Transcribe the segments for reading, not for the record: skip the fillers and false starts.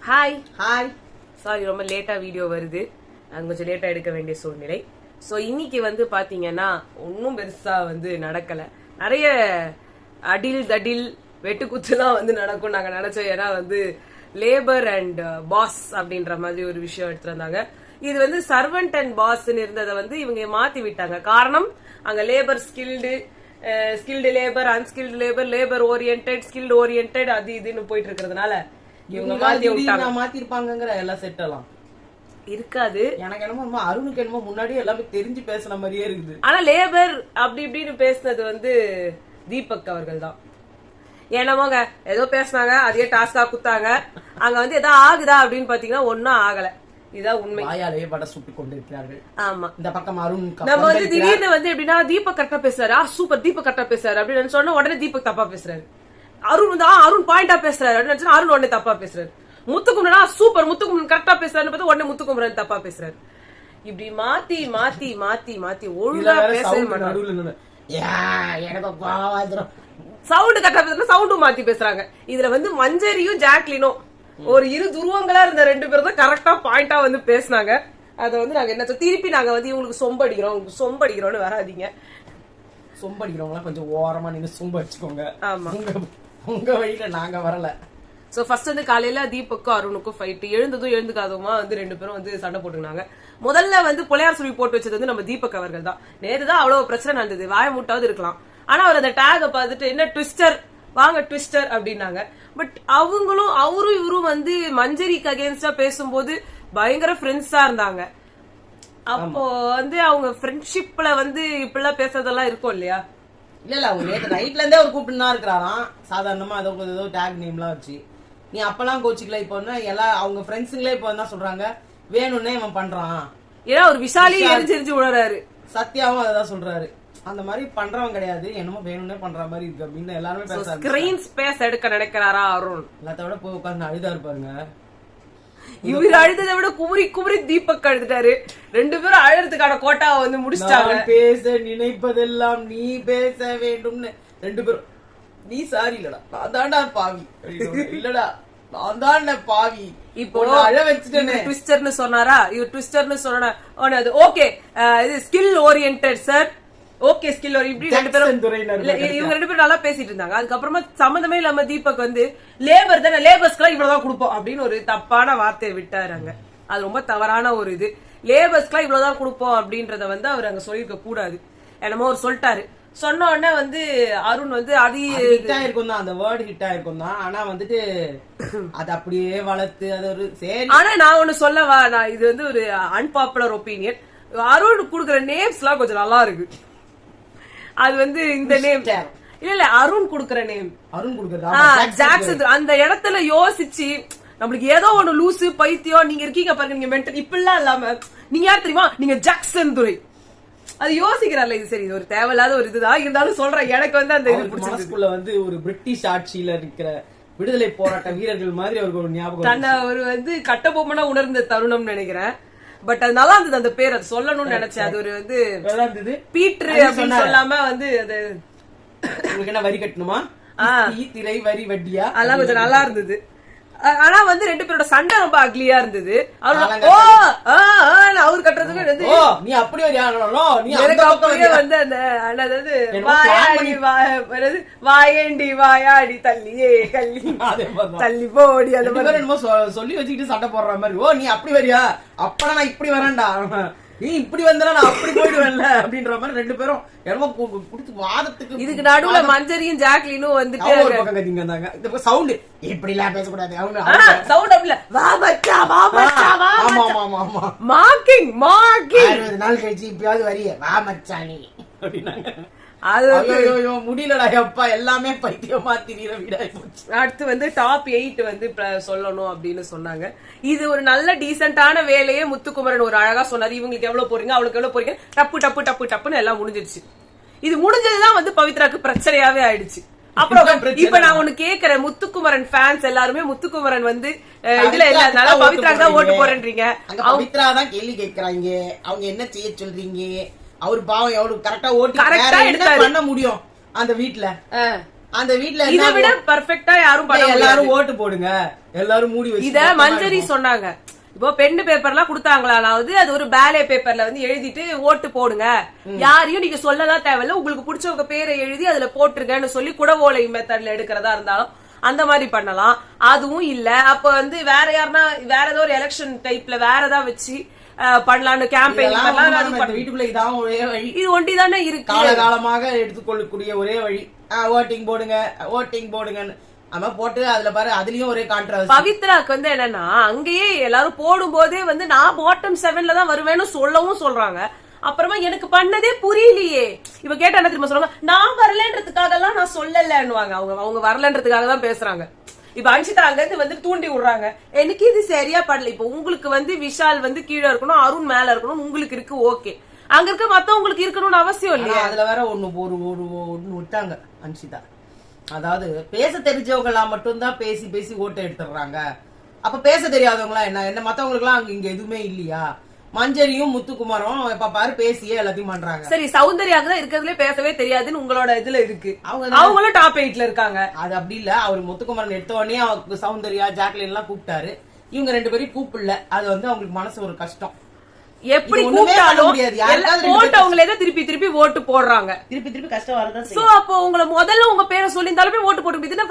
Hi hi. Sorry, ரொம்ப லேட்டா video வருது. கொஞ்சம் லேட்டா எடுக்க வேண்டிய சூழ்நிலை. ஸோ இன்னைக்கு வந்து பாத்தீங்கன்னா ஒன்றும் பெருசா வந்து நடக்கல. நிறைய அடில் தடில் வெட்டுக்குத்துலாம் வந்து நடக்கும் நாங்க நினைச்சோம். ஏன்னா வந்து லேபர் அண்ட் பாஸ் அப்படின்ற மாதிரி ஒரு விஷயம் எடுத்துருந்தாங்க. இது வந்து சர்வெண்ட் அண்ட் பாஸ்ன்னு இருந்ததை வந்து இவங்க மாத்தி விட்டாங்க. காரணம், அங்க labour skilled labour, unskilled labour, labour oriented, skilled oriented, அது இதுன்னு போயிட்டு இருக்கிறதுனால இவங்க மாத்திருப்பாங்கிற எல்லாம் செட் எல்லாம் இருக்காது. எனக்கு என்னமோ அருணுக்கு என்னமோ முன்னாடியே எல்லாமே தெரிஞ்சு பேசுன மாதிரியே இருக்குது. ஆனா லேபர் அப்படி இப்படின்னு பேசுனது வந்து தீபக் அவர்கள் தான். என்னமோங்க ஏதோ பேசினாங்க, அதே டாஸ்கா குத்தாங்க. அங்க வந்து ஏதோ ஆகுதா அப்படின்னு பாத்தீங்கன்னா ஒன்னும் ஆகல. இதான் உண்மை. வாயாலேயே வடை சுட்டு கொண்டிருக்கிறார்கள். ஆமா, இந்த பக்கம் அருண் நம்ம வந்து திடீர்னு வந்து எப்படின்னா தீபக் கரெக்டா பேசுறாரு, சூப்பர் தீபக் கரெக்டா பேசுறாரு அப்படின்னு சொன்னா உடனே தீபக் தப்பா பேசுறாரு. அருண் வந்து அருண் பாயிண்டா பேசுறாரு அப்படின்னு அருண் உடனே தப்பா பேசுறாரு. முத்துக்குமரன் சூப்பர், முத்துக்குமரன் கரெக்டா பேசுறாருன்னு பார்த்தா உடனே முத்துக்குமரன் தப்பா பேசுறாரு. இப்படி மாத்தி மாத்தி மாத்தி மாத்தி ஒழுங்கா பேசவே மாட்டாங்க. சவுண்ட் கரெக்டா பேசுறாங்க, சவுண்டும் மாத்தி பேசுறாங்க. இதுல வந்து மஞ்சரியும் ஜாக்லினும் ஒரு இரு துருவங்களா இருந்த ரெண்டு பேரும் தான் கரெக்டா பாயிண்டா வந்து பேசினாங்க. அதை வந்து நாங்க என்ன திருப்பி நாங்க வந்து இவங்களுக்கு சொம்படிக்கிறோம்னு வராதீங்க. சொம்படிக்கிறவங்க கொஞ்சம் ஓரமா நீங்க சொம்ப வச்சுக்கோங்க. ஆமா, உங்க வழியில நாங்க வரல. சோ ஃபர்ஸ்ட் வந்து காலையில தீபக்கும் அருணுக்கும் ஃபைட். எழுந்ததும் எழுந்துக்காதவமா வந்து ரெண்டு பேரும் வந்து சண்டை போட்டுனாங்க. முதல்ல வந்து புலையார் சுழி போட்டு வச்சது வந்து நம்ம தீபக் அவர்கள் தான். நேருதான் அவ்வளவு பிரச்சனை நடந்தது. வாய மூட்டாவது இருக்கலாம். ஆனா அவர் அந்த டேக பார்த்துட்டு என்ன ட்விஸ்டர், வாங்க ட்விஸ்டர் அப்படின்னாங்க. பட் அவரும் இவரும் வந்து மஞ்சரிக்கு அகேன்ஸ்டா பேசும்போது பயங்கர ஃப்ரெண்ட்ஸா இருந்தாங்க. அப்போ வந்து அவங்க ஃப்ரெண்ட்ஷிப்ல வந்து இப்படிலாம் பேசுறதெல்லாம் இருக்கும் இல்லையா? இல்ல அவங்க நைட்ல இருந்தே அவர் கூப்பிட்டு இருக்கிறாராம். சாதாரணமா ஏதோ டேக் நேம் எல்லாம் வச்சு. நீ அப்பெல்லாம் கோச்சிக்கல. இப்ப எல்லாம் அவங்க ஃப்ரெண்ட்ஸுங்களே இப்ப என்ன சொல்றாங்க, வேணும்னே இவன் பண்றான். ஏன்னா ஒரு விஷாலி எரிஞ்சு விடுறாரு. சத்யாவும் அதான் சொல்றாரு. அந்த மாதிரி பண்றவன் கிடையாது, என்னமோ வேணும்னே பண்ற மாதிரி இருக்கு அப்படின்னு எல்லாருமே பேசுறாங்க. ஸ்கிரீன் ஸ்பேஸ் எடுக்க நினைக்கிறாரா அருண்? எல்லாத்தோட போய் உட்கார்ந்து அழுதா இருப்பாருங்க. இவர் அழுததை விட குமுறி தீபக் அழுதுட்டாரு. ரெண்டு பேரும் அழுறதுக்கான கோட்டாவை வந்து முடிச்சிட்டாங்க. பேச நினைப்பதெல்லாம் நீ பேச வேண்டும்னு ரெண்டு பேரும். நீ சாரி இல்லடா, நான் தாண்டா பாவி. இல்லடா, நான் தான் பாவி. இப்போ அழ வச்சுட்டேன். ட்விஸ்டர்னு சொன்னாரா? இவர் ட்விஸ்டர்னு சொன்னா ஓகே, இது skill oriented sir, okay skill இப்படி ரெண்டு பேரும் இவங்க ரெண்டு பேரும் நல்லா பேசிட்டு இருந்தாங்க. அதுக்கப்புறமா சம்பந்தமே இல்லாம தீபக் வந்து லேபர் தானே, லேபர்ஸ்க்குலாம் இவ்வளவுதான் கொடுப்போம் அப்படின்னு ஒரு தப்பான வார்த்தையை விட்டாருங்க. அது ரொம்ப தவறான ஒரு இது. லேபர்ஸ்க்குலாம் இவ்வளவுதான் கொடுப்போம் அப்படின்றத வந்து அவர் அங்க சொல்லிருக்க கூடாது. என்னமோ அவர் சொல்லிட்டாரு. சொன்ன உடனே வந்து அருண் வந்து அது ஹிட் ஆயிருக்கும் தான், அந்த வேர்டு ஹிட் ஆயிருக்கும் தான். ஆனா வந்துட்டு அது அப்படியே வளர்த்து அது ஒரு சரி. ஆனா நான் ஒண்ணு சொல்லவா, நான் இது வந்து ஒரு அன்பாப்புலர் ஒப்பீனியன். அருண் குடுக்குற நேம்ஸ் எல்லாம் கொஞ்சம் நல்லா இருக்கு. அது வந்து இந்த நேம் இல்ல அருண் குடுக்குற நேம், அருண் குடுக்குற ஜாக்சன். அந்த இடத்துல யோசிச்சு நம்மளுக்கு ஏதோ ஒண்ணு லூசு பைத்தியம் நீங்க இருக்கீங்க பாருங்க, நீங்க மென்டல் இப்படிலாம் இல்லாம நீங்க யார் தெரியுமா, நீங்க ஜாக்சன் துரை, அது யோசிக்கிறாள். இது சரி, ஒரு தேவையில்லாத ஒரு இதுதான் இருந்தாலும் சொல்றேன். எனக்கு வந்து அந்த இது பிடிச்சதுக்குள்ள வந்து ஒரு பிரிட்டிஷ் ஆட்சியில இருக்கிற விடுதலை போராட்ட வீரர்கள் மாதிரி அவருக்கு ஒரு ஞாபகம். தன்னை ஒரு வந்து கட்டபொம்மனா உணர்ந்த தருணம் நினைக்கிறேன். பட் அது நல்லா இருந்தது அந்த பேர், அது சொல்லணும்னு நினைச்சேன். அது ஒரு வந்து பீட்ரு அப்படின்னு சொல்லாம வந்து அது உங்களுக்கு என்ன வரி கட்டணுமா, திரை வரி வட்டியா, அதெல்லாம் கொஞ்சம் நல்லா இருந்தது. ஆனா வந்து ரெண்டு பேரோட சண்டை ரொம்ப அக்லியா இருந்தது. அவர் கட்டுறதுக்கு நீ அப்படி வந்து அந்த வாயேண்டி வாயாடி தள்ளியே கள்ளி தள்ளி போடி அந்த மாதிரி சொல்லி வச்சுக்கிட்டு சண்டை போடுற மாதிரி. நீ அப்படி வரியா, அப்பனா நான் இப்படி வரேன்டா, நீ இப்படி வந்தா நான் அப்படி போயிடுவேன்ல அப்படின்ற மாதிரி ரெண்டு பேரும் என்னமோ குடுத்து வாதத்துக்கு. இதுக்கு நடுவுல மஞ்சரியும் ஜாக்லினும் வந்துட்டு பக்கம் கத்திங்க இருந்தாங்க. இந்த சவுண்ட் இப்படி எல்லாம் பேசக்கூடாது. அவங்க சவுண்ட் அப்படி இல்ல, வா மச்சா வா மச்சா வா. ஆமா ஆமா ஆமா, மார்க்கிங் 60 நாள் கழிச்சு இப்பயாவது வரிய வா மச்சா நீ அப்படின்னாங்க. முடியலடா அப்பா, எல்லாமே பைத்தியமா திரியிற வீடாய் போச்சு. அடுத்து வந்து டாப் 8 வந்து சொல்லணும் அப்படின்னு சொன்னாங்க. இது ஒரு நல்ல டீசென்டான வேலையே முத்துக்குமரன் ஒரு அழகா சொன்னாரு. இவங்களுக்கு எவ்வளவு போறீங்க, அவளுக்கு எவ்வளவு போறீங்க, டப்பு டப்பு டப்பு டப்புன்னு எல்லாம் முடிஞ்சிருச்சு. இது முடிஞ்சதுதான் வந்து பவித்ராக்கு பிரச்சனையாவே ஆயிடுச்சு. அப்புறம் இப்ப நான் ஒண்ணு கேக்குறேன், முத்துக்குமரன் ஃபேன்ஸ் எல்லாருமே முத்துக்குமரன் வந்து இதுல இல்லாதனால பவித்ராக்கு தான் ஓட்டு போறேன்றீங்க. பவித்ரா தான் கேள்வி கேட்கறாங்க, அவங்க என்ன செய்ய சொல்றீங்க? அவரு பாவம் எவ்வளவு கரெக்டா ஓட்டு கரெக்டா பண்ண முடியும் அந்த வீட்டுல. அந்த வீட்ல இதை விட பெர்ஃபெக்ட்டா யாரும் பண்ண முடியாது. எல்லாரும் ஓட்டு போடுங்க, எல்லாரும் மூடி வச்சு. இத மஞ்சரி சொன்னாங்க. இப்போ பென் பேப்பர்லாம் கொடுத்தாங்களாவது அது ஒரு பேலே பேப்பர்ல வந்து எழுதிட்டு ஓட்டு போடுங்க, யாரையும் நீங்க சொல்லலாம் தேவையில்ல, உங்களுக்கு பிடிச்சவங்க பேரை எழுதி அதுல போட்டுருங்கன்னு சொல்லி குடவோலை மெத்தட்ல எடுக்கிறதா இருந்தாலும் அந்த மாதிரி பண்ணலாம். அதுவும் இல்ல. அப்ப வந்து வேற யாருன்னா வேற ஏதோ ஒரு எலெக்ஷன் டைப்ல வேற ஏதாவது வச்சு பண்ணலான்னு கேம்பெயின் பண்ணலாம். வீட்டுக்குள்ள இதான் ஒரே வழி, இது ஒண்டிதானே இருக்கு. காலகாலமாக எடுத்துக்கொள்ளக்கூடிய ஒரே வழி ஓட்டிங் போடுங்க, ஓட்டிங் போடுங்கன்னு அவன் போட்டு அதுல பாரு, அதுலயும் ஒரே கான்ட்ரவர்சி. பவித்ராக்கு வந்து என்னன்னா அங்கேயே எல்லாரும் போடும் போதே வந்து நான் பாட்டம் 7ல தான் வருவேன்னு சொல்லவும் சொல்றாங்க. அப்புறமா எனக்கு பண்ணதே புரியலையே. இப்ப கேட்ட என்ன தெரியுமா சொல்றாங்க, நான் வரலன்றதுக்காக எல்லாம் நான் சொல்லலன்னுவாங்க. அவங்க வரலன்றதுக்காக தான் பேசுறாங்க. இப்ப அன்ஷிதா அங்க இருந்து வந்து தூண்டி விடுறாங்க, எனக்கு இது சரியா படல. இப்ப உங்களுக்கு வந்து விஷால் வந்து கீழே இருக்கணும், அருண் மேல இருக்கணும், உங்களுக்கு இருக்கு ஓகே. அங்க இருக்க மத்தவங்களுக்கு இருக்கணும்னு அவசியம் இல்லையா? அதுல வேற ஒண்ணு விட்டாங்க அன்ஷிதா. அதாவது பேச தெரிஞ்சவங்க எல்லாம் மட்டும்தான் பேசி பேசி ஓட்டு எடுத்துடுறாங்க. அப்ப பேச தெரியாதவங்களா என்ன மத்தவங்களுக்கு எல்லாம் அங்க இங்க எதுவுமே இல்லையா? மஞ்சரியும் முத்துக்குமாரும் இப்ப பாரு பேசியே எல்லாத்தையும் பண்றாங்க. சரி, சௌந்தர்யாக்கு தான் இருக்கிறதுல பேசவே தெரியாதுன்னு உங்களோட இதுல இருக்கு. அவங்களும் டாப் 8ல இருக்காங்க. அது அப்படி இல்ல. அவர் முத்துக்குமாரன் எடுத்த உடனே அவருக்கு சௌந்தர்யா ஜாக்லின் எல்லாம் கூப்பிட்டாரு. இவங்க 2 பேரும் கூப்பிடல. அது வந்து அவங்களுக்கு மனசு ஒரு கஷ்டம். எப்படி கூப்பிட்டாலும் போட்டவங்களே திருப்பி திருப்பி ஓட்டு போடுறாங்க. திருப்பி திருப்பி கஷ்டம் வரதான். சோ அப்போ உங்களை முதல்ல உங்க பேரை சொல்லி இருந்தாலுமே ஓட்டு போட்டு முடியுதுன்னா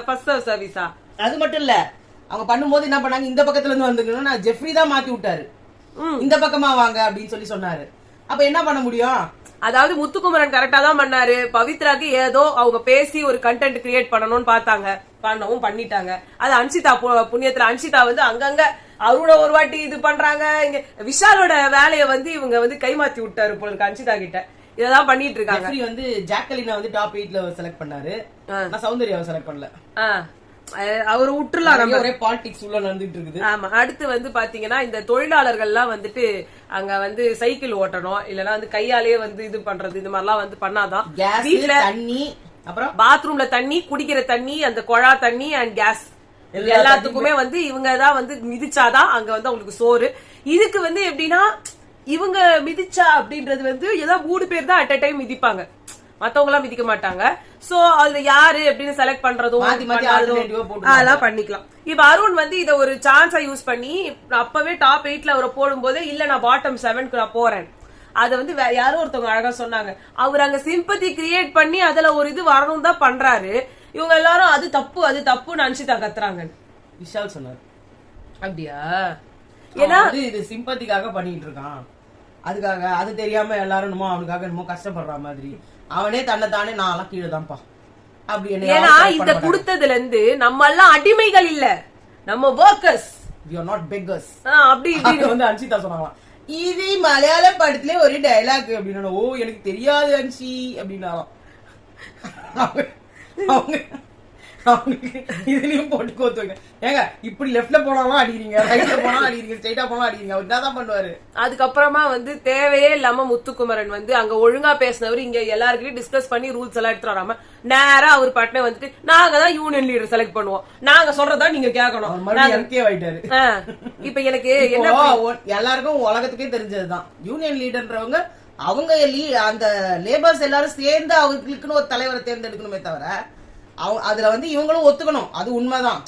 ஃபர்ஸ்ட் சர்வீஸா? அது மட்டும் இல்ல, அவங்க பண்ணும்போது என்ன பண்ணாங்க, இந்த பக்கத்துல இருந்து வந்துக்கணும்னா ஜெஃப்ரி தான் மாத்தி விட்டாரு. இந்த பக்கமா வாங்க அப்படின்னு சொல்லி சொன்னாரு. அப்ப என்ன பண்ண முடியும்? அதாவது முத்துக்குமரன் கரெக்டா தான் பண்ணாரு. பவித்ராக்கு ஏதோ அவங்க பேசி ஒரு கண்டென்ட் கிரியேட் பண்ணணும்னு பார்த்தாங்க, பண்ணவும் பண்ணிட்டாங்க. அது அன்ஷிதா புண்ணியத்துல அன்ஷிதா வந்து அங்கங்க அருண ஒரு வாட்டி இது பண்றாங்க. இங்க விஷாலோட வேலைய வந்து இவங்க வந்து கைமாத்தி விட்டாரு போல இருக்கு அன்ஷிதா கிட்ட. இததான் பண்ணிட்டு இருக்காங்க. ஜெஃப்ரி வந்து ஜாக்லினை வந்து டாப் 8ல செலக்ட் பண்ணாரு. நான் சௌந்தர்யாவை செலக்ட் பண்ணல. அவர் விட்டுலாம் ஒரே பாலிடிக்ஸ் உள்ள நடந்துட்டு இருக்குது. ஆமா. அடுத்து வந்து பாத்தீங்கன்னா இந்த தொழிலாளர்கள் எல்லாம் வந்துட்டு அங்க வந்து சைக்கிள் ஓட்டணும், இல்லன்னா வந்து கையாலேயே வந்து இது பண்றது, இந்த மாதிரி எல்லாம் வந்து பண்ணாதான் வீட்டுல தண்ணி, அப்புறம் பாத்ரூம்ல தண்ணி, குடிக்கிற தண்ணி, அந்த குழா தண்ணி அண்ட் கேஸ் எல்லாத்துக்குமே வந்து இவங்கதான் வந்து மிதிச்சாதான் அங்க வந்து அவங்களுக்கு சோறு. இதுக்கு வந்து எப்படின்னா இவங்க மிதிச்சா அப்படின்றது வந்து ஏதாவது 3 பேர் தான் அட் அ டைம் மிதிப்பாங்க, மத்தவங்க எல்லாம் மிதிக்க மாட்டாங்க. சோ அதுல யாரு அப்படின்னு செலக்ட் பண்றதும் அதெல்லாம் பண்ணிக்கலாம். இப்ப அருண் வந்து இத ஒரு சான்ஸா யூஸ் பண்ணி அப்பவே டாப் 8ல அவரை போடும் போதே இல்ல நான் பாட்டம் 7க்கு நான் போறேன். அத வந்து யாரோ ஒருத்தவங்க அழகா சொன்னாங்க. அவர் அங்க சிம்பத்தி கிரியேட் பண்ணி அதுல ஒரு இது வரணும் தான் பண்றாரு. இவங்க எல்லாரும் அது தப்பு அது தப்புன்னு அன்ஷிதா கத்துறாங்க. விஷால் சொன்னார். அப்படியா? ஏன்னா இது சிம்பத்திக்காக பண்ணிட்டு இருக்கான். அதுக்காக அது தெரியாம எல்லாரும் என்னமோ அவனுக்காக என்னமோ கஷ்டப்படுற மாதிரி. அவனே தன்னைத்தானே நான் கீழே தான்ப்பா அப்படி. ஏன்னா இந்த குடுத்ததுல இருந்து நம்ம எல்லாம் அடிமைகள் இல்ல, நம்ம workers, we are not beggars. அப்படி வந்து அன்ஷிதா சொன்னாங்க. இது மலையாள படத்துல ஒரு டைலாக் அப்படின்னு. ஓ எனக்கு தெரியாது அன்ஷி அப்படின்னாலும் இதுலயும் போட்டு கோத்துங்க. ஏங்க இப்படி லெஃப்ட்ல போனாலும் அடிக்கிறீங்க, ரைட்ல போனாலும் அடிக்கிறீங்க, ஸ்ட்ரைட்டா போனாலும் அடிக்கிறீங்க. அவர் என்னதான் பண்ணுவாரு? அதுக்கப்புறமா வந்து தேவையே இல்லாம முத்துக்குமரன் வந்து அங்க ஒழுங்கா பேசினவர் இங்க எல்லாருக்கிட்டையும் டிஸ்கஸ் பண்ணி ரூல்ஸ் எல்லாம் எடுத்து வராம நேரா அவர் பட்டனை வந்துட்டு நாங்க தான் யூனியன் லீடர் செலக்ட் பண்ணுவோம், நாங்க சொல்றதா நீங்க கேட்கணும். இப்ப எனக்கு என்ன எல்லாருக்கும் உலகத்துக்கே தெரிஞ்சதுதான் யூனியன் லீடர்ன்றவங்க அவங்க அந்த லேபர்ஸ் எல்லாரும் சேர்ந்து அவங்களுக்குன்னு ஒரு தலைவரை தேர்ந்தெடுக்கணுமே தவிர அதுல வந்து இவங்களும் ஒத்துக்கணும். அது உண்மைதான்.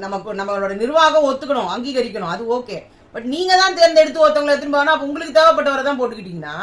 நமக்கு நம்மளோட நிர்வாகம் ஒத்துக்கணும், அங்கீகரிக்கணும், அது ஓகே. பட் நீங்க தான் தேர்ந்தெடுத்து ஒருத்தவங்களை எடுத்துன்னு போனா அப்ப உங்களுக்கு தேவைப்பட்டவரை தான் போட்டுக்கிட்டீங்கன்னா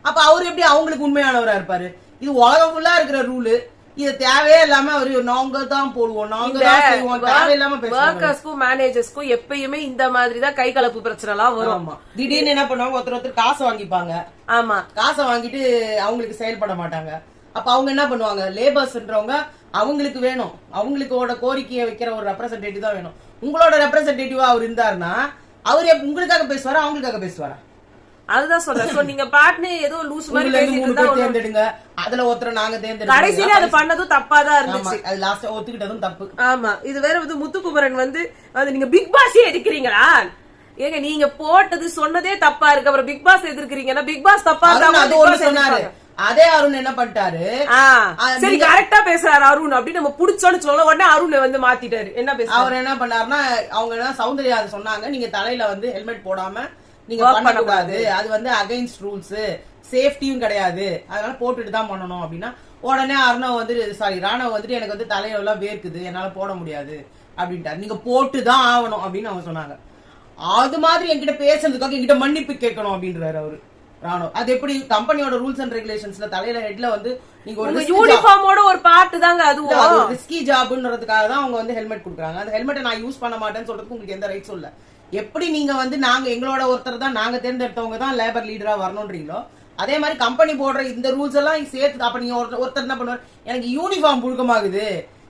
அப்ப அவரு எப்படி அவங்களுக்கு உண்மையானவரா இருப்பாரு? இது உலகம் ஃபுல்லா இருக்கிற ரூலு. இது தேவையே இல்லாம அவரு நாங்க தான் போடுவோம், நாங்க தான் செய்வோம், தேவையில்லாம வர்க்கர்ஸ்க்கும் மேனேஜர்ஸ்க்கும் எப்பயுமே இந்த மாதிரி தான் கை கலப்பு பிரச்சனை எல்லாம் வரும். திடீர்னு என்ன பண்ணுவாங்க, ஒருத்தர் காசை வாங்கிப்பாங்க. ஆமா, காசை வாங்கிட்டு அவங்களுக்கு செயல்பட மாட்டாங்க. அப்ப அவங்க என்ன பண்ணுவாங்க, லேபர்ஸ்ன்றவங்க அவங்களுக்கு வேணும், அவங்களுக்கோட கோரிக்கையை வைக்கிற ஒரு ரெப்ரசன்டேட்டிவ் தான் வேணும். உங்களோட ரெப்ரசன்டேட்டிவா அவர் இருந்தாருன்னா அவரு உங்களுக்காக பேசுவாரா அவங்களுக்காக பேசுவாரா? அதுதான் சொல்றேன். நீங்க பாட்னே ஏதோ லூஸ் மாதிரி தேர்ந்தெடுங்க, அதுல ஒருத்தர் நாங்க தேர்ந்தெடுங்க. கடைசியில அது பண்ணதும் தப்பாதான் இருந்துச்சு. அது லாஸ்டா ஒத்துக்கிட்டதும் தப்பு. ஆமா. இது வேற வந்து முத்துக்குமரன் வந்து நீங்க பிக் பாஸே எடுக்கிறீங்களா? ஏங்க நீங்க போட்டது சொன்னதே தப்பா இருக்கு, அப்புறம் பிக் பாஸ் எதிர்க்கிறீங்கன்னா பிக் பாஸ் தப்பா சொன்னாரு. அதே அருண் என்ன பண்ணிட்டாரு, சரி கரெக்டா பேசுறாரு அருண் அப்படின்னு நம்ம புடிச்சோன்னு சொல்ல உடனே அருண் வந்து மாத்திட்டாரு. என்ன பேச அவர் என்ன பண்ணாருன்னா அவங்க சௌந்தர்யா சொன்னாங்க, நீங்க தலையில வந்து ஹெல்மெட் போடாம நீங்க பண்ணக்கூடாது, அது வந்து அகைன்ஸ்ட் ரூல்ஸ், சேஃப்டியும் கிடையாது, அதனால போட்டுட்டு தான் பண்ணணும் அப்படின்னா உடனே ராணவ் வந்துட்டு எனக்கு வந்து தலையில எல்லாம் வேர்க்குது, என்னால போட முடியாது அப்படின்ட்டாரு. நீங்க போட்டுதான் ஆகணும் அப்படின்னு அவங்க சொன்னாங்க. அது மாதிரி என்கிட்ட பேசுறதுக்காக என்கிட்ட மன்னிப்பு கேட்கணும் அப்படின்றாரு அவரு ராணுவ. அது எப்படி கம்பெனியோட ரூல்ஸ் அண்ட் ரெகுலேஷன்ஸ்ல தலையில ஹெட்ல வந்து நீங்க ஒரு யூனிஃபார்மோட ஒரு பார்ட் தாங்க, அது ரிஸ்கி ஜாப்ன்றதுக்காக தான் அவங்க வந்து ஹெல்மெட் கொடுக்குறாங்க. அந்த ஹெல்மெட்டை நான் யூஸ் பண்ண மாட்டேன்னு சொல்றதுக்கு உங்களுக்கு எந்த ரைட்ஸும் இல்ல. எப்படி நீங்க வந்து நாங்க எங்களோட ஒருத்தர் தான், நாங்க தேர்ந்தெடுத்தவங்க தான் லேபர் லீடரா வரணும்ன்றீங்களோ அதே மாதிரி கம்பெனி போடுற இந்த ரூல்ஸ் எல்லாம் சேர்த்து. அப்ப நீங்க ஒருத்தர் என்ன பண்ணுவார், எனக்கு யூனிஃபார்ம் புழுக்கமாகுது,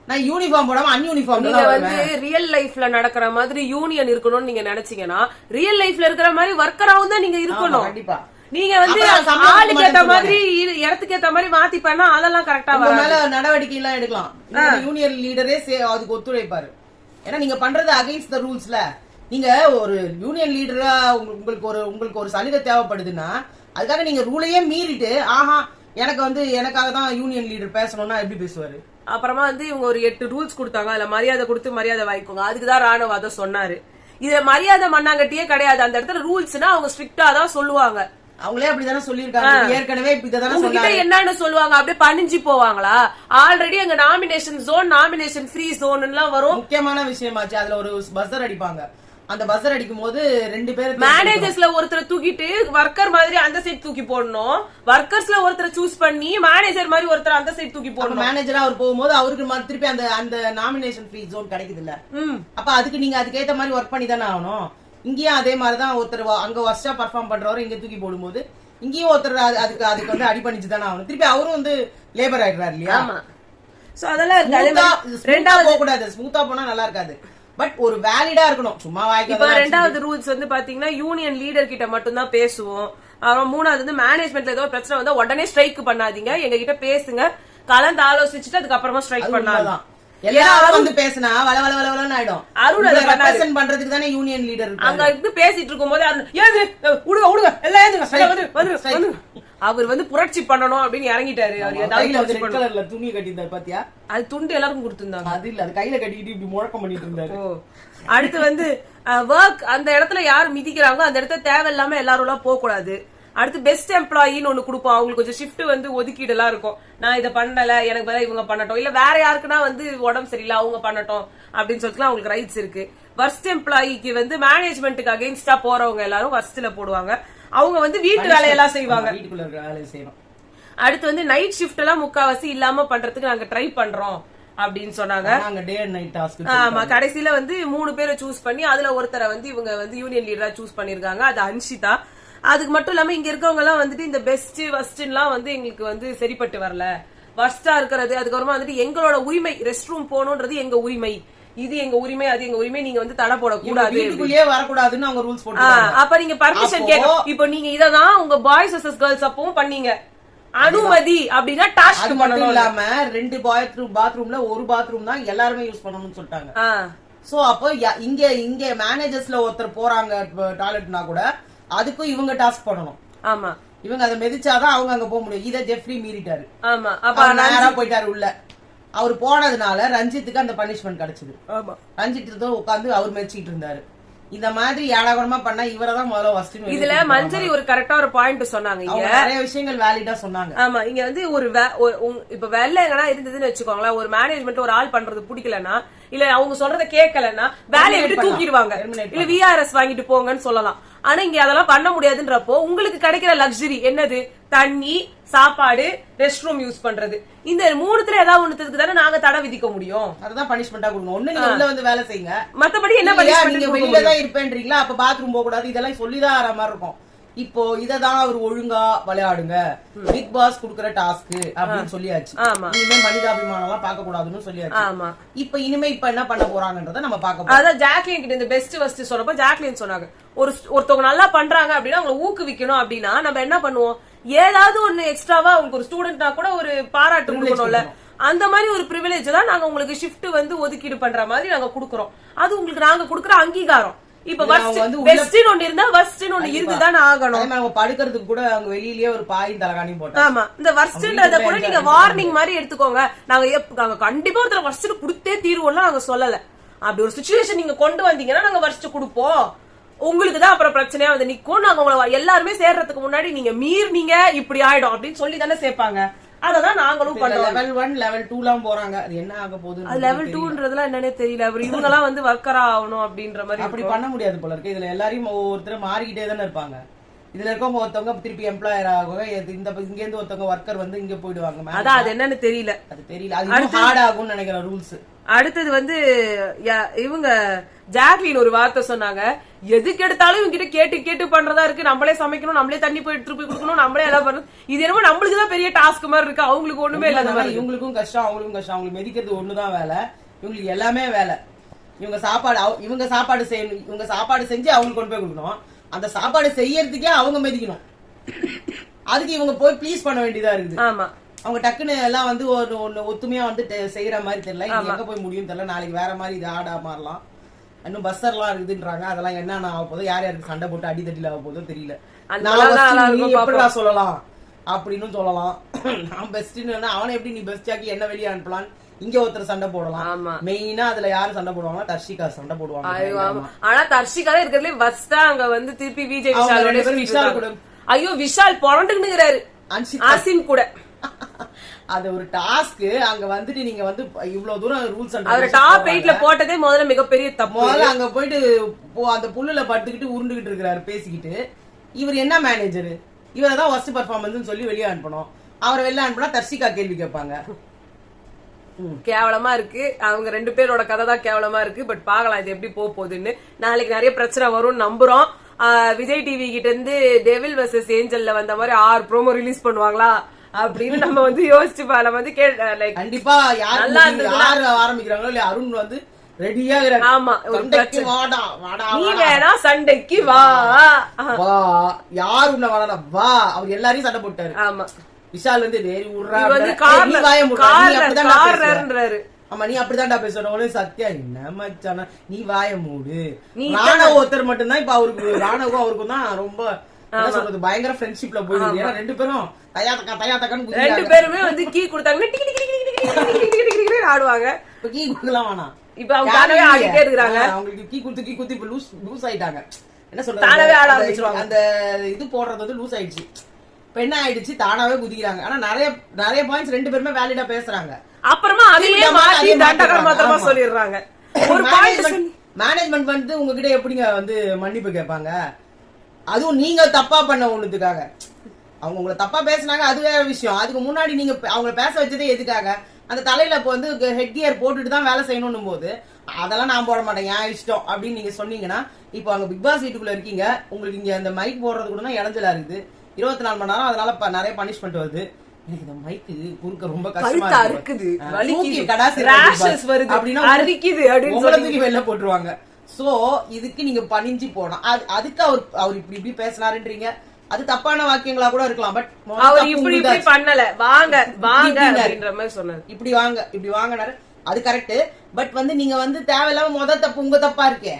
நான் யூனிஃபார்ம் போடாம அன்யூனிஃபார்ம். நீங்க வந்து ரியல் லைஃப்ல நடக்கிற மாதிரி யூனியன் இருக்கணும்னு நீங்க நினைச்சீங்கன்னா ரியல் லைஃப்ல இருக்கிற மாதிரி ஒர்க்கராவும் தான் நீங்க இருக்கணும். கண்டிப்பா நீங்க வந்து ஆளுக்கு ஏத்த மாதிரி இடத்துக்கு ஏத்த மாதிரி மாத்தி பண்ணா அதெல்லாம் கரெக்டா மேல நடவடிக்கை எல்லாம் எடுக்கலாம். யூனியன் லீடரே அதுக்கு ஒத்துழைப்பாரு. ஏன்னா நீங்க பண்றது அகைன்ஸ்ட் த ரூல்ஸ்ல. நீங்க ஒரு யூனியன் லீடரா உங்களுக்கு ஒரு சலுகை தேவைப்படுதுன்னா அதுக்காக நீங்க ரூலையே மீறிட்டு எனக்காக தான் யூனியன் லீடர் பேசணும்னா எப்படி பேசுவாரு? அப்புறமா வந்து இவங்க ஒரு 8 ரூல்ஸ் கொடுத்தாங்க, அதுல மரியாதை கொடுத்து மரியாதை வாங்கிக்கோங்க. அதுக்குதான் ராணுவ அதை சொன்னாரு. இதுல மரியாதை மண்ணாங்கட்டியே கிடையாது. அந்த இடத்துல ரூல்ஸ்னா அவங்க ஸ்ட்ரிக்டா தான் சொல்லுவாங்க. அவங்களே அப்படிதானே சொல்லிருக்காங்க. ஏற்கனவே உங்ககிட்ட என்னன்னு சொல்லுவாங்க, அப்படியே பணிஞ்சு போவாங்களா? ஆல்ரெடி அங்க nomination zone, nomination free zone எல்லாம் வரும். முக்கியமான விஷயமாச்சு. அதுல ஒரு பஸ்ஸர் அடிப்பாங்க. அந்த பஸ்ஸர் அடிக்கும் போது 2 பேர் மேனேஜர்ஸ்ல ஒருத்தரை தூக்கிட்டு ஒர்க்கர் மாதிரி அந்த சைட் தூக்கி போடணும். ஒர்க்கர்ஸ்ல ஒருத்தரை சூஸ் பண்ணி மேனேஜர் மாதிரி ஒருத்தர் அந்த சைட் தூக்கி போடணும். மேனேஜரா அவர் போகும்போது அவருக்கு திருப்பி அந்த நாமினேஷன் ஃப்ரீ ஜோன் கிடைக்குது இல்ல. அப்ப அதுக்கு நீங்க அதுக்கேத்த மாதிரி ஒர்க் பண்ணி தானே ஆகணும். இங்கேயும் அதே மாதிரிதான் ஒருத்தர் அங்க வர்ஸ்டா பர்ஃபார்ம் பண்றவரை இங்க தூக்கி போடும்போது இங்கேயும் ஒருத்தர் அதுக்கு வந்து அடிபணிச்சு தானே ஆகணும். திருப்பி அவரும் வந்து லேபர் ஆயிடுறாரு இல்லையா? சோ அதெல்லாம் ரெண்டாவது போக கூடாது. ஸ்மூத்தா போனா நல்லா இருக்காது. பட் ஒரு வேலிடா இருக்கணும். சும்மா இப்ப 2வது ரூல்ஸ் வந்து பாத்தீங்கன்னா யூனியன் லீடர் கிட்ட மட்டும் தான் பேசுவோம். அப்புறம் 3வது வந்து மேனேஜ்மெண்ட்ல ஏதோ பிரச்சனை வந்தா உடனே ஸ்ட்ரைக் பண்ணாதீங்க, எங்க கிட்ட பேசுங்க, கலந்து ஆலோசிச்சுட்டு அதுக்கப்புறமா ஸ்ட்ரைக் பண்ணலாம். எல்லாரும் வந்து பேசினா வள வள வளன்னு ஆயிடும். அருண் ரெப்ரசன்ட் பண்றதுக்கு தானே யூனியன் லீடர் அங்க இருந்து பேசிட்டு இருக்கும் போது உடுங்க எல்லாம் ஏதுங்க அவர் வந்து புரட்சி பண்ணணும் அப்படின்னு இறங்கிட்டாரு. அவர் துணி கட்டியிருந்தாரு பாத்தியா? அது துண்டு எல்லாருக்கும் கொடுத்திருந்தாங்க. அது இல்ல, அது கையில கட்டிக்கிட்டு இப்படி முழக்கம் பண்ணிட்டு இருந்தாரு. அடுத்து வந்து ஒர்க், அந்த இடத்துல யாரு மிதிக்கிறாங்க அந்த இடத்துல தேவையில்லாம எல்லாரும் எல்லாம் போக கூடாது. அடுத்து பெஸ்ட் எம்ப்ளாயின்னு ஒண்ணு கொடுப்போம். அவங்களுக்கு கொஞ்சம் ஷிஃப்ட் வந்து ஒதுக்கீடு எல்லாம் இருக்கும். நான் இதை பண்ணல, எனக்கு பதிலா இவங்க பண்ணட்டும், இல்ல வேற யாருக்குன்னா வந்து உடம்பு சரியில்லை அவங்க பண்ணட்டும் அப்படின்னு சொல்லிட்டு அவங்களுக்கு ரைட்ஸ் இருக்கு. வர்ஸ்ட் எம்ப்ளாயிக்கு வந்து மேனேஜ்மெண்ட்டுக்கு அகைன்ஸ்டா போறவங்க எல்லாரும் வர்ஸ்ட்ல போடுவாங்க. அவங்க வந்து வீட்டு வேலையெல்லாம் செய்வாங்க, வீட்டுக்குள்ள வேலையை செய்யணும். அடுத்து வந்து நைட் ஷிஃப்ட் எல்லாம் முக்காவாசி இல்லாம பண்றதுக்கு நாங்க ட்ரை பண்றோம் அப்படின்னு சொன்னாங்க. ஆமா, கடைசியில வந்து 3 பேரை சூஸ் பண்ணி அதுல ஒருத்தரை வந்து இவங்க வந்து யூனியன் லீடரா சூஸ் பண்ணிருக்காங்க. அது அன்ஷிதா. அதுக்கு மட்டும் இல்லாம இங்க இருக்கவங்க எல்லாம் வந்துட்டு இந்த பெஸ்ட் வர்ஸ்ட் எல்லாம் வந்து எங்களுக்கு வந்து சரிப்பட்டு வரல, வர்ஸ்டா இருக்கிறது. அதுக்கப்புறமா வந்துட்டு எங்களோட உரிமை, ரெஸ்ட் ரூம் போகணும்ன்றது எங்க உரிமை, இது எங்க உரிமை, அது எங்க உரிமை, நீங்க வந்து தடை போடக்கூடாது, வீட்டுக்குள்ளேயே வரக்கூடாதுன்னு அவங்க ரூல்ஸ் போட்டாங்க. அப்ப நீங்க பர்மிஷன் கேட்கணும். இப்ப நீங்க இததான் உங்க பாய்ஸ் வர்சஸ் கேர்ள்ஸ் அப்பவும் பண்ணீங்க. அனுமதி அப்படின்னா டாஸ்க் பண்ணணும். இல்லாம 2 பாத்ரூம்ல ஒரு பாத்ரூம் தான் எல்லாருமே யூஸ் பண்ணணும்னு சொல்லிட்டாங்க. சோ அப்போ இங்க மேனேஜர்ஸ்ல ஒருத்தர் போறாங்க டாய்லெட்னா கூட அதுக்கும் இவங்க டாஸ்க் பண்ணணும். ஆமா, இவங்க அதை மெதிச்சாதான் அவங்க அங்க போக முடியும். இத ஜெஃப்ரி மீறிட்டாரு. ஆமா, அப்ப நேரா போயிட்டாரு உள்ள. அவர் போனதுனால ரஞ்சித்துக்கு அந்த பனிஷ்மெண்ட் கிடைச்சது. ரஞ்சித் உட்காந்து அவர் மெதிச்சிட்டு இருந்தாரு. இந்த மாதிரி ஏடாகூடமா பண்ணா இவரதான் முதல்ல வஸ்ட். இதுல மஞ்சரி ஒரு கரெக்டா ஒரு பாயிண்ட் சொன்னாங்க. இங்க நிறைய விஷயங்கள் வேலிடா சொன்னாங்க. ஆமா, இங்க வந்து ஒரு இப்ப வெள்ள எங்கன்னா இருந்ததுன்னு வச்சுக்கோங்களேன், ஒரு மேனேஜ்மெண்ட் ஒரு ஆள் பண்றது பிடிக்கலன்னா, இல்ல அவங்க சொல்றத கேட்கலன்னா வேலையை விட்டு தூக்கிடுவாங்க, இல்ல விஆர்எஸ் வாங்கிட்டு போங்கன்னு சொல்லலாம். ஆனா இங்க அதெல்லாம் பண்ண முடியாதுன்றப்போ உங்களுக்கு கிடைக்கிற லக்ஸரி என்னது? தண்ணி, சாப்பாடு, ரெஸ்ட் ரூம் யூஸ் பண்றது. இந்த 3த்துல ஏதாவது ஒண்ணுத்துக்கு தானே நாங்க தடை விதிக்க முடியும். அதுதான் பனிஷ்மெண்டா கொடுங்க. ஒண்ணு நீங்க உள்ள வந்து வேலை செய்யுங்க, மத்தபடி என்ன பனிஷ்மெண்ட்? நீங்க வெளியில தான் இருப்பேன்றீங்களா, அப்ப பாத்ரூம் போக கூடாது, இதெல்லாம் சொல்லிதான் ஆற மாதிரி இருக்கும். இப்போ இததான் அவர் ஒழுங்கா விளையாடுங்க, பிக் பாஸ் குடுக்கற டாஸ்க் அப்படின்னு சொல்லியாச்சு. இனிமே மனிதாபிமானம் எல்லாம் பார்க்க கூடாதுன்னு சொல்லியாச்சு. இப்ப இனிமே என்ன பண்ண போறாங்கன்றத நம்ம பார்க்க போறோம். அதான் ஜாக்லின் கிட்ட இந்த பெஸ்ட் வஸ்ட் சொன்னப்ப ஜாக்லின் சொன்னாங்க, ஒருத்தவங்க நல்லா பண்றாங்க அப்படின்னா அவங்களை ஊக்குவிக்கணும். அப்படின்னா நம்ம என்ன பண்ணுவோம், ஏதாவது ஒண்ணு எக்ஸ்ட்ராவா உங்களுக்கு ஒரு ஸ்டூடெண்ட்னா கூட ஒரு பாராட்டு கொடுக்கணும்ல, அந்த மாதிரி ஒரு பிரிவிலேஜ் தான் நாங்க உங்களுக்கு ஷிஃப்ட் வந்து ஒதுக்கீடு பண்ற மாதிரி நாங்க குடுக்கறோம். அது உங்களுக்கு நாங்க குடுக்கற அங்கீகாரம். இப்ப பெஸ்ட்னு ஒண்ணு இருந்தா வர்ஸ்ட்னு ஒண்ணு இருந்துதான் ஆகணும். நம்ம படுக்கிறதுக்கு கூட அவங்க வெளியிலேயே ஒரு பாயும் தலகாணியும் போட்டோம். ஆமா, இந்த வர்ஸ்ட்ன்றத கூட நீங்க வார்னிங் மாதிரி எடுத்துக்கோங்க. நாங்க கண்டிப்பா ஒருத்தர் வர்ஸ்ட் கொடுத்தே தீர்வோம்லாம் நாங்க சொல்லல. அப்படி ஒரு சிச்சுவேஷன் நீங்க கொண்டு வந்தீங்கன்னா நாங்க வர்ஸ்ட் கொடுப்போம். உங்களுக்கு தான் அப்புறம் பிரச்சனையா வந்து நிக்கும். நாங்க உங்களை எல்லாருமே சேர்றதுக்கு முன்னாடி நீங்க மீறினீங்க இப்படி ஆயிடும் அப்படின்னு சொல்லி தானே சேர்ப்பாங்க. அததான் நாங்களும் பண்ணுவோம். லெவல் 1 லெவல் 2 எல்லாம் போறாங்க. அது என்ன ஆக போகுது? அது லெவல் 2ன்றதுலாம் என்னன்னே தெரியல. அப்புறம் இவங்க எல்லாம் வந்து ஒர்க்கரா ஆகணும் அப்படின்ற மாதிரி அப்படி பண்ண முடியாது போல இருக்கு. இதுல எல்லாரையும் ஒவ்வொருத்தர் மாறிக்கிட்டே தானே இருப்பாங்க. இதுல இருக்கவங்க ஒருத்தவங்க திருப்பி எம்ப்ளாயர் ஆகுவாங்க, இங்க இருந்து ஒருத்தவங்க ஒர்க்கர் வந்து இங்க போயிடுவாங்க. அதான் அது என்னன்னு தெரியல. அது தெரியல. அது ஹார்ட் ஆகும்னு நினைக்கிறேன் ரூல்ஸ். அடுத்தது வந்து இவங்க ஜாக்லின் ஒரு வார்த்தை சொன்னாங்க, எதுக்கு எடுத்தாலும் இவங்க கிட்ட கேட்டு கேட்டு பண்றதா இருக்கு, நம்மளே சமைக்கணும், நம்மளே தண்ணி போய் எடுத்துட்டு போய் கொடுக்கணும், நம்மளே எல்லாம் பண்ணணும். இது என்னமோ நம்மளுக்கு தான் பெரிய டாஸ்க் மாதிரி இருக்கு, அவங்களுக்கு ஒண்ணுமே இல்லாத மாதிரி. இவங்களுக்கும் கஷ்டம், அவங்களுக்கும் கஷ்டம். அவங்களுக்கு மெதிக்கிறது ஒண்ணுதான் வேலை, இவங்களுக்கு எல்லாமே வேலை. இவங்க சாப்பாடு செய்யணும், இவங்க சாப்பாடு செஞ்சு அவங்களுக்கு கொண்டு போய் கொடுக்கணும். அந்த சாப்பாடு செய்யறதுக்கே அவங்க மெதிக்கணும். அதுக்கு இவங்க போய் ப்ளீஸ் பண்ண வேண்டியதா இருக்குது. ஆமா, அவங்க டக்குன்னு எல்லாம் வந்து ஒரு ஒத்துமையா வந்து செய்யற மாதிரி தெரியல. எங்க போய் முடியும் தெரியல. நாளைக்கு வேற மாதிரி இது ஆடா மாறலாம். இன்னும் பஸ்ஸர்லாம் இருக்குதுன்றாங்க. அதெல்லாம் என்னென்ன ஆக போதோ, யார் யாருக்கு சண்டை போட்டு அடித்தட்டில ஆக போதோ தெரியல. எப்படிடா சொல்லலாம் அப்படின்னு சொல்லலாம். நான் பெஸ்ட்னு அவனை எப்படி நீ பெஸ்ட் ஆக்கி என்ன வெளியே அனுப்பலாம், இங்க ஒருத்தர் சண்டை போடலாம். மெயினா அதுல யாரு சண்டை போடுவாங்க? தர்ஷிகா சண்டை போடுவாங்க. ஆனா தர்ஷிகா தான் இருக்கிறதுல ஃபர்ஸ்ட் அங்க வந்து திருப்பி விஜய் விஷால் கூட. ஐயோ, விஷால் பொறண்டுங்கிறாரு ஆசின் கூட. அது ஒரு டாஸ்க். அங்க வந்துட்டு நீங்க வந்து இவ்வளவு தூரம் ரூல்ஸ் அவர் டாப் 8ல போட்டதே முதல்ல மிகப்பெரிய தப்பு. முதல்ல அங்க போயிட்டு அந்த புல்லுல படுத்துக்கிட்டு உருண்டுகிட்டு இருக்கிறாரு பேசிக்கிட்டு. இவர் என்ன மேனேஜர்? இவரை தான் ஃபர்ஸ்ட் பெர்ஃபார்மன்ஸ் சொல்லி வெளியே அனுப்பணும். அவரை வெளியே அனுப்பினா தர்ஷிகா கேள்வி கேட்பாங்க. கேவலமா இருக்கு. அவங்க 2 பேரோட கதை தான் கேவலமா இருக்கு. பட் பாக்கலாம் இது எப்படி போகுதுன்னு. நாளைக்கு நிறைய பிரச்சனை வரும்னு நம்புறோம். விஜய் டிவி கிட்ட இருந்து டெவில் வெர்சஸ் ஏஞ்சல்ல வந்த மாதிரி 6 ப்ரோமோ ரிலீஸ் பண்ணுவாங்களா அப்படின்னு நம்ம வந்து யோசிச்சு வந்து கண்டிப்பா யாரு ஆரம்பிக்கிறாங்களோ இல்ல அருண் வந்து ரெடியா ஆமா நீ வேணா சண்டைக்கு வா யாரு உன்ன வாடா வா. அவர் எல்லாரையும் சண்டை போட்டாரு. ஆமா, விஷால் வந்து ஆமா நீ அப்படிதான்டா பேசுற. சத்யா என்ன மச்சானா நீ வாய மூடு. ராணவ ஒருத்தர் மட்டும்தான் இப்ப அவருக்கு, ராணவும் அவருக்கும் தான் ரொம்ப என்ன சொல்றது பயங்கர ஃப்ரெண்ட்ஷிப்ல போயிருக்கு. ஏன்னா 2 பேரும் தயா தக்கான்னு 2 பேருமே வந்து கீ கொடுத்தாங்கன்னா ஆடுவாங்க. இப்ப கீ கொடுக்கலாம் வேணாம். இப்ப அவங்க தானவே ஆடிட்டே இருக்காங்க. அவங்களுக்கு கீ குடுத்து இப்ப லூஸ் ஆயிட்டாங்க. என்ன சொல்றது அந்த இது போடுறது வந்து லூஸ் ஆயிடுச்சு. இப்ப என்ன ஆயிடுச்சு, தானாவே குதிக்கிறாங்க. ஆனா நிறைய பாயிண்ட்ஸ் 2 பேருமே வேலிடா பேசுறாங்க. அப்புறமா அதையே மாத்தி தண்டகர் மாத்திரமா சொல்லிடுறாங்க. ஒரு மேனேஜ்மெண்ட் வந்து உங்ககிட்ட எப்படிங்க வந்து மன்னிப்பு கேட்பாங்க? அதுவும் நீங்க தப்பா பண்ண ஒண்ணுதுக்காக. அவங்க உங்களை தப்பா பேசினாங்க, அது வேற விஷயம். அதுக்கு முன்னாடி நீங்க அவங்களை பேச வச்சதே எதுக்காக? அந்த தலையில இப்ப வந்து ஹெட் கியர் போட்டுட்டு தான் வேலை செய்யணும் போது அதெல்லாம் நான் போட மாட்டேன், ஏன் இஷ்டம் அப்படின்னு நீங்க சொன்னீங்கன்னா, இப்போ அங்க பிக் பாஸ் வீட்டுக்குள்ள இருக்கீங்க, உங்களுக்கு இங்க அந்த மைக் போடுறது கூட தான் இடைஞ்சலா இருக்குது. 24 மணி நேரம் அதனால நிறைய பனிஷ்மெண்ட் வருது. எனக்கு இந்த மைக்கு குறுக்க ரொம்ப கஷ்டமா இருக்குது, அப்படின்னா வெளில போட்டுருவாங்க. சோ இதுக்கு நீங்க பணிஞ்சு போனா அதுக்கு அவர் இப்படி பேசினாருன்றீங்க. அது தப்பான வாக்கியங்களா கூட இருக்கலாம். பட் அவர் இப்படி பண்ணல, வாங்க வாங்க அப்படின்ற மாதிரி சொன்னாரு. இப்படி வாங்கினாரு, அது கரெக்ட். பட் வந்து நீங்க வந்து தேவையில்லாம தப்பு உங்க தப்பா இருக்கே.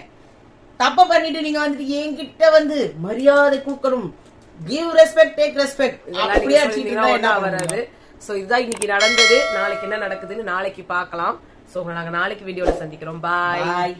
தப்ப பண்ணிட்டு நீங்க வந்துட்டு என்கிட்ட வந்து மரியாதை கூக்கணும், கிவ் ரெஸ்பெக்ட், டேக் ரெஸ்பெக்ட், அப்படியே என்ன வராது. சோ இதுதான் இன்னைக்கு நடந்தது. நாளைக்கு என்ன நடக்குதுன்னு நாளைக்கு பார்க்கலாம். சோ நாங்க நாளைக்கு வீடியோல சந்திக்கிறோம். பாய்.